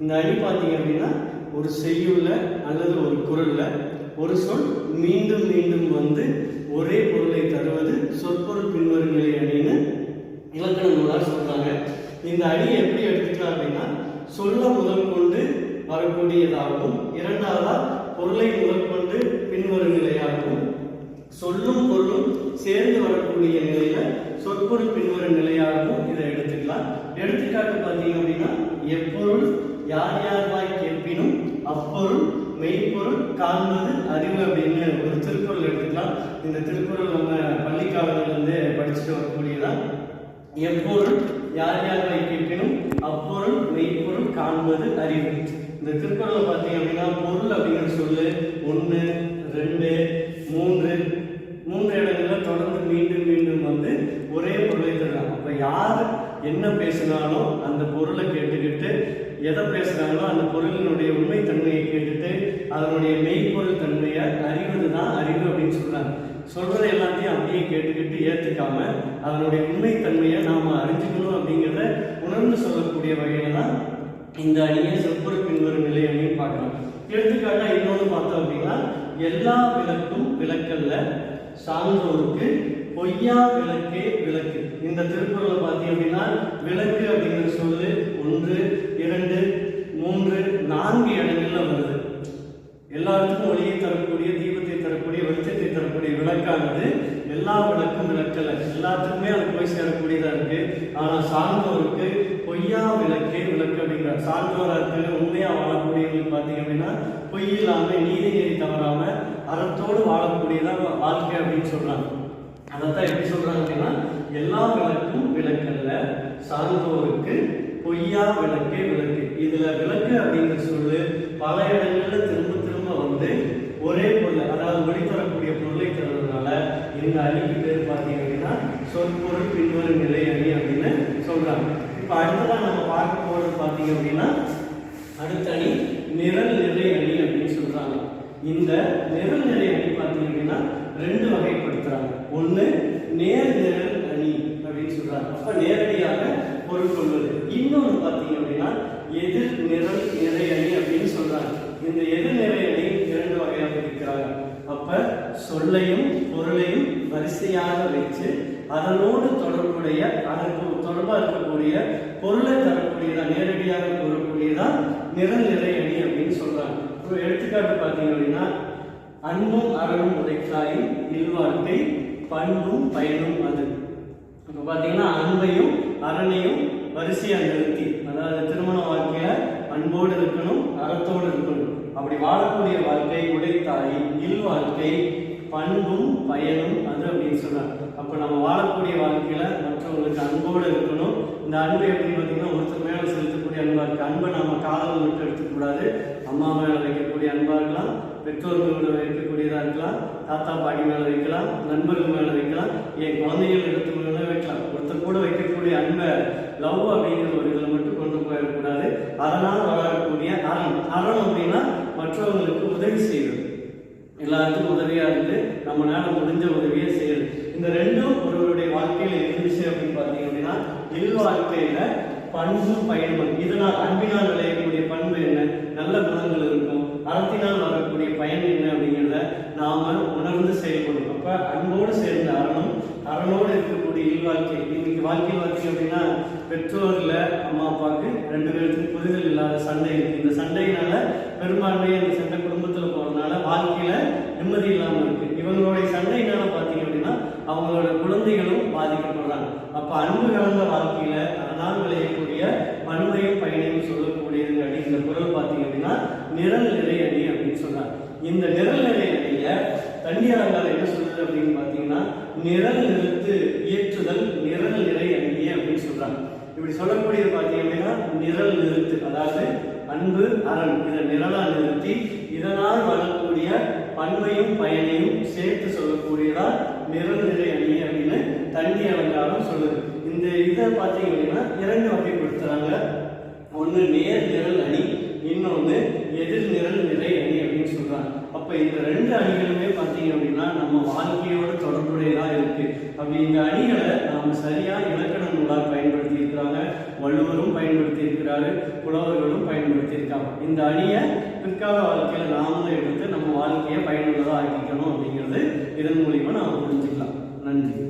இந்த அணி பார்த்தீங்க அப்படின்னா ஒரு செய்யுள்ள அல்லது ஒரு குறள்ல ஒரு சொல் மீண்டும் மீண்டும் வந்து ஒரே பொருளை தருவது சொற்பொருள் பின்வரும் நிலை அணின்னு இலக்கண நூலார் சொல்றாங்க. இந்த அணியை எப்படி எடுத்துக்கலாம் அப்படின்னா சொல்ல முதல் கொண்டு வரக்கூடியதாகவும், இரண்டாவதா பொருளை முதல் கொண்டு பின்வரும் நிலையாகவும், சொல்லும் பொருளும் சேர்ந்து வரக்கூடிய நிலையில சொற்பொருள் பின்வரும் நிலையாகவும் இதை எடுத்துக்கலாம். எடுத்துக்காட்டு பார்த்தீங்க அப்படின்னா எப்பொருள் யார் யார்வாய் கேட்பினும் அப்பொருள் மெய்ப்பொருள் காண்பது அறிவு அப்படின்னு ஒரு திருக்குறள் எடுத்துக்கலாம். இந்த திருக்குறள் நம்ம பள்ளிக்காலங்களிலிருந்து படிச்சுட்டு வரக்கூடியதான். எப்பொருள் யார் யார்வாய் கேட்பினும் அப்பொருள் மெய்ப்பொருள் காண்பது அறிவு. இந்த திருக்குறளை பார்த்தீங்க அப்படின்னா பொருள் அப்படிங்கிற சொல்லு 1, 2, 3 இடங்கள்ல தொடர்ந்து மீண்டும் மீண்டும் வந்து ஒரே பொருளை தருவாங்க. அப்ப யார் என்ன பேசினாலும் அந்த பொருளை கேட்டுக்கிட்டு, எதை பேசுறாங்களோ அந்த பொருளினுடைய உண்மை தன்மையை கேட்டுட்டு அதனுடைய மெய்ப்பொருள் தன்மையை அறிவது தான் அறிவு அப்படின்னு சொல்றாங்க. சொல்றதை எல்லாத்தையும் அப்படியே கேட்டுக்கிட்டு ஏற்றுக்காம அதனுடைய உண்மை தன்மையை நாம அறிஞ்சுக்கணும் அப்படிங்கிறத உணர்ந்து சொல்லக்கூடிய வகையில தான் இந்த அணியை சொற்பொருள் பின்வரும் நிலை அணின்னு பார்க்கலாம். எடுத்துக்காட்டா இன்னொன்று பார்த்தோம் அப்படின்னா எல்லா விளக்கும் விளக்கல்ல சான்றோருக்கு பொய்யா விளக்கே விளக்கு. இந்த திருக்குறளை பார்த்தீங்க அப்படின்னா விளக்கு அப்படிங்கிற சொல்லு 1, 2, 3, 4 இடங்கள்ல வருது. எல்லாருக்கும் ஒளியை தரக்கூடிய, தீபத்தை தரக்கூடிய, வெளிச்சத்தை தரக்கூடிய விளக்கானது எல்லா விளக்கும் விளக்கல்ல, எல்லாத்துக்குமே அது போய் சேரக்கூடியதா இருக்கு. ஆனா சான்றோருக்கு பொய்யா விளக்கே விளக்கு அப்படிங்கிறார். சான்றோரா இருக்க உண்மையா வாழக்கூடியவங்களுக்கு பார்த்தீங்க அப்படின்னா பொய் இல்லாம நீதி நெறி தவறாம அறத்தோடு வாழக்கூடியதான் வாழ்க்கை அப்படின்னு சொல்றாங்க. அதைத்தான் எப்படி சொல்றாங்க அப்படின்னா எல்லா விளக்கும் விளக்கல்ல சான்றோருக்கு பொய்யா விளக்கே விளக்கு. இதுல விளக்கு அப்படிங்கிற சொல்லு பல இடங்கள்ல திரும்ப திரும்ப வந்து ஒரே பொருள், அதாவது வெளித்தரக்கூடிய பொருளை தருவதனால இந்த அணிக்கு பேர் பார்த்தீங்க அப்படின்னா சொற்பொருள் பின்வரும் நிலை அணி அப்படின்னு சொல்றாங்க. இப்ப அடுத்ததான் நம்ம பார்க்க போறது பார்த்தீங்க அப்படின்னா அடுத்த அணி நிரல் நிறை அணி அப்படின்னு சொல்றாங்க. இந்த நிரல் நிறை அணி பார்த்தீங்க அப்படின்னா 2 வகைப்படுத்துறாங்க. ஒண்ணு நேர் நிரல் அணி அப்படின்னு சொல்றாங்க. அப்ப நேரடியாக பொருள் கொள்வது. இன்னொன்று பார்த்தீங்க அப்படின்னா எதிர் நிரல் நிறை அணி அப்படின்னு சொல்றாங்க. இந்த எதிர் நிறை அணி 2 வகையாக இருக்கிறாங்க. அப்ப சொல்லையும் பொருளையும் வரிசையாக வச்சு அதனோடு தொடர்புடைய, அதற்கு தொடர்பாக இருக்கக்கூடிய பொருளை தரக்கூடியதான், நேரடியாக கூறக்கூடியதான் நிரல் நிறை அணி அப்படின்னு சொல்றாங்க. ஒரு எடுத்துக்காட்டு பார்த்தீங்க அப்படின்னா அன்பும் அறனும் உடைத்தாயின் இல்வாழ்க்கை பண்பும் பயனும் அது. இப்போ பார்த்தீங்கன்னா அன்பையும் அறனையும் வரிசையாக நிறுத்தி, அதாவது திருமண வாழ்க்கையில அன்போடு இருக்கணும், அறத்தோடு இருக்கணும். அப்படி வாழக்கூடிய வாழ்க்கை உடைத்தாய் இல்வாழ்க்கை பண்பும் பயனும் அது அப்படின்னு சொல்றாங்க. அப்ப நம்ம வாழக்கூடிய வாழ்க்கையில மற்றவங்களுக்கு அன்போடு இருக்கணும். இந்த அன்பு எப்படி பார்த்தீங்கன்னா ஒருத்தர் மேல செலுத்தக்கூடிய அன்பா இருக்கு. அன்பை நம்ம காதல் மட்டும் எடுத்துக்கூடாது. அம்மா மேல வைக்கக்கூடிய அன்பா இருக்கலாம், பெற்றோர்களோட வைக்கக்கூடியதா இருக்கலாம், தாத்தா பாட்டி மேல வைக்கலாம், நண்பர்கள் மேல வைக்கலாம், என் குழந்தைகள் இடத்து மேல வைக்கலாம். ஒருத்தர் கூட வைக்கக்கூடிய அன்பை லவ் அப்படிங்கிற ஒரு இதில் மட்டும் கொண்டு போயிடக்கூடாது. அதனால் வளரக்கூடிய அறம். அறம் அப்படின்னா மற்றவங்களுக்கு உதவி செய்வது, எல்லாருக்கும் உதவியா இருந்து நம்மளால முடிஞ்ச உதவியை செய்யுது. இந்த 2ம் ஒருவருடைய வாழ்க்கையில இருந்துச்சு அப்படின்னு பார்த்தீங்க அப்படின்னா இல்வாழ்க்கையில பண்பும் பயனும். இதனால் அன்பினால் விளையக்கூடிய பண்பு என்ன, நல்ல குணங்கள் இருக்கும். அறத்தினால் வரக்கூடிய பயன் என்ன அப்படிங்கிறத நாம உணர்ந்து செயல்படும். அப்ப அன்போடு சேர்ந்த அறனும் அறனோடு இருக்கக்கூடிய இல்வாழ்க்கை. இன்னைக்கு வாழ்க்கையில் பார்த்தீங்க அப்படின்னா பெற்றோர்ல அம்மா அப்பாவுக்கு 2 பேருக்கும் புரிதல் இல்லாத சண்டை இருக்கு. இந்த சண்டையினால பெரும்பான்மையை அந்த சண்டை குடும்பத்துல போறதுனால வாழ்க்கையில நிம்மதி இல்லாம இருக்கு. இவங்களுடைய சண்டையினால பார்த்தீங்க அப்படின்னா அவங்களோட குழந்தைகளும் பாதிக்கப்படுறாங்க. அப்ப அன்பு கலந்த வாழ்க்கையில அதனால் விளையக்கூடிய பண்பையும் பயனையும் சொல்லக்கூடியது அப்படின்னு இந்த குறள் பார்த்தீங்க அப்படின்னா நிரல் நிறை அணி அப்படின்னு சொல்றாங்க. இந்த நிரல் நிறை அணியில தண்ணியாளர்கள் என்ன சொல்றது அப்படின்னு பார்த்தீங்கன்னா நிரல் நிறுத்து இயற்றுதல் நிரல் நிறை அணியே அப்படின்னு சொல்றாங்க. இப்படி சொல்லக்கூடியது பார்த்தீங்க அப்படின்னா நிரல் நிறுத்து, அதாவது அன்பு அரண் இதை நிரலா நிறுத்தி இதனால் வரக்கூடிய பண்பையும் பயனையும் சேர்த்து சொல்லக்கூடியதா நிரல் நிறை அணி அப்படின்னு தண்ணி அலங்காரம் சொல்லுது. இந்த இதை பார்த்தீங்க அப்படின்னா 2 வகைப்படுத்துறாங்க. ஒன்று நேர் நிரல் அணி, இன்னொன்று எதிர் நிரல் நிறை அணி அப்படின்னு சொல்றாங்க. அப்ப இந்த 2 அணிகளுமே பார்த்தீங்க அப்படின்னா நம்ம வாழ்க்கையோட தொடர்புடையதா இருக்கு. அப்படி இந்த அணிகளை நாம சரியா இலக்கண நூலாக பயன்படுத்தி இருக்கிறாங்க. வள்ளுவரும் பயன்படுத்தி இருக்கிறாரு, புலவர்களும் பயன்படுத்தி இருக்காங்க. இந்த அணியை பிற்கால வாழ்க்கையில நாமளும் எடுத்து நம்ம வாழ்க்கையை பயனுள்ளதாக ஆக்கிக்கணும் அப்படிங்கிறது இதன் மூலியமா நாம் புரிஞ்சுக்கலாம். நன்றி.